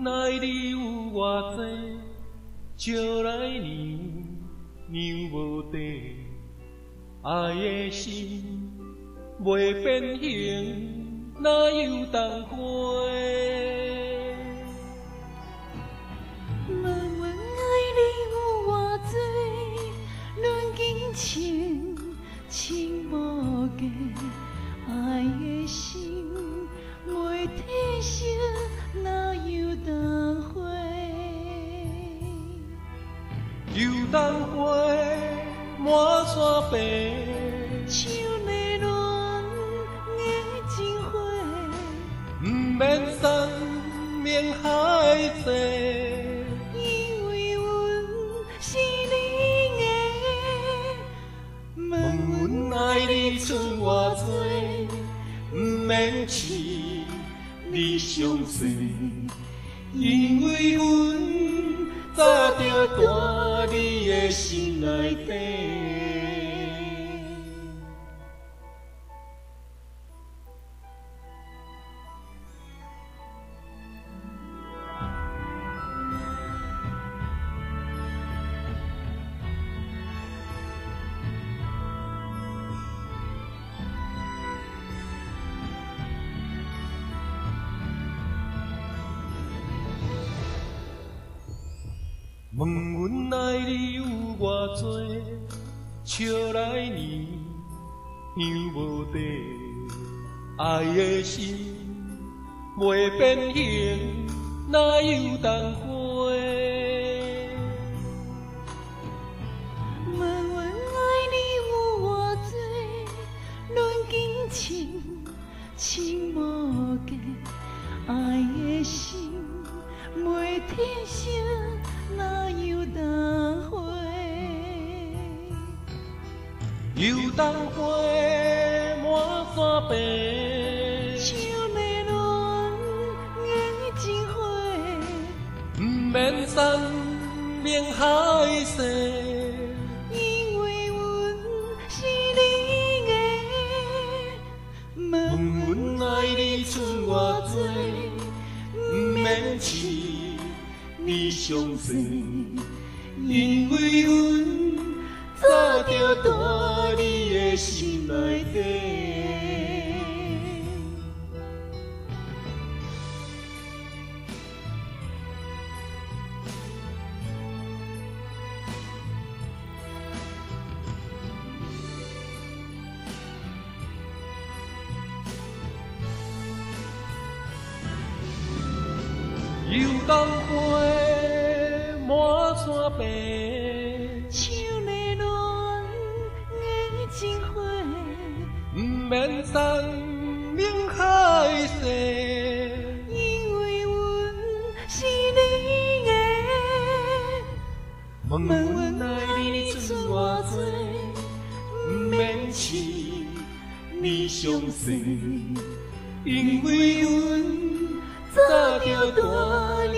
爱你有偌多，招来娘娘无地，爱的心袂变形，哪有当花？问问爱你有偌多，论金情情无价，爱的心袂褪色，哪有当花？又当花满山白，像迷恋的情花，不免山盟海誓。因为阮是你的。问阮爱你剩偌多，不免痴你伤心，因为阮早就住你的心内底。问阮爱你有偌多，笑来娘娘无地，爱的心袂变形，哪有当花？问问爱你有偌多，论金情情无价，爱的心袂褪色，哪有当花？又当花满山白，像迷恋的情花，不免山盟海誓。因为阮是你的。问阮爱你剩偌多，不免痴你伤心，因为阮早就住你的心内底。又当花满山白，像迷恋的情花，不免山盟海誓。因为阮是你的。问阮爱你剩偌多，不免痴你伤心，因为阮早就住你